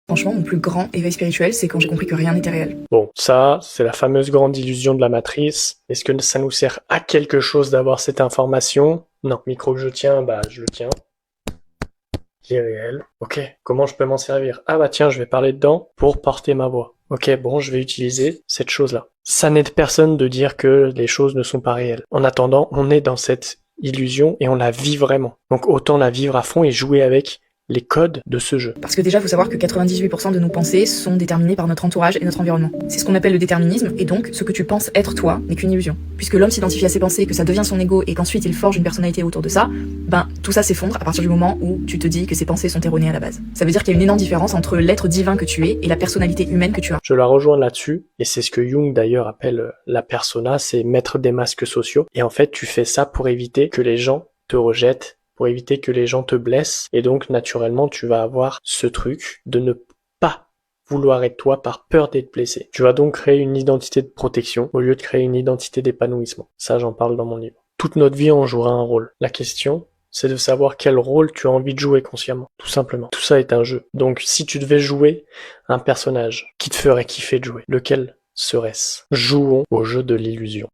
Franchement, mon plus grand éveil spirituel, c'est quand j'ai compris que rien n'était réel. Bon, ça, c'est la fameuse grande illusion de la matrice. Est-ce que ça nous sert à quelque chose d'avoir cette information? Non. Micro que je tiens, bah je le tiens. Il est réel. Ok, comment je peux m'en servir? Ah bah tiens, je vais parler dedans pour porter ma voix. Ok, bon, je vais utiliser cette chose-là. Ça n'aide personne de dire que les choses ne sont pas réelles. En attendant, on est dans cette illusion et on la vit vraiment. Donc autant la vivre à fond et jouer avec les codes de ce jeu. Parce que déjà, il faut savoir que 98% de nos pensées sont déterminées par notre entourage et notre environnement. C'est ce qu'on appelle le déterminisme, et donc, ce que tu penses être toi n'est qu'une illusion. Puisque l'homme s'identifie à ses pensées, que ça devient son ego, et qu'ensuite il forge une personnalité autour de ça, tout ça s'effondre à partir du moment où tu te dis que ces pensées sont erronées à la base. Ça veut dire qu'il y a une énorme différence entre l'être divin que tu es et la personnalité humaine que tu as. Je la rejoins là-dessus, et c'est ce que Jung d'ailleurs appelle la persona, c'est mettre des masques sociaux. Et en fait, tu fais ça pour éviter que les gens te rejettent, pour éviter que les gens te blessent, et donc naturellement tu vas avoir ce truc de ne pas vouloir être toi par peur d'être blessé. Tu vas donc créer une identité de protection au lieu de créer une identité d'épanouissement. Ça, j'en parle dans mon livre. Toute notre vie, on jouera un rôle. La question, c'est de savoir quel rôle tu as envie de jouer consciemment, tout simplement. Tout ça est un jeu. Donc si tu devais jouer un personnage qui te ferait kiffer de jouer, lequel serait-ce? Jouons au jeu de l'illusion.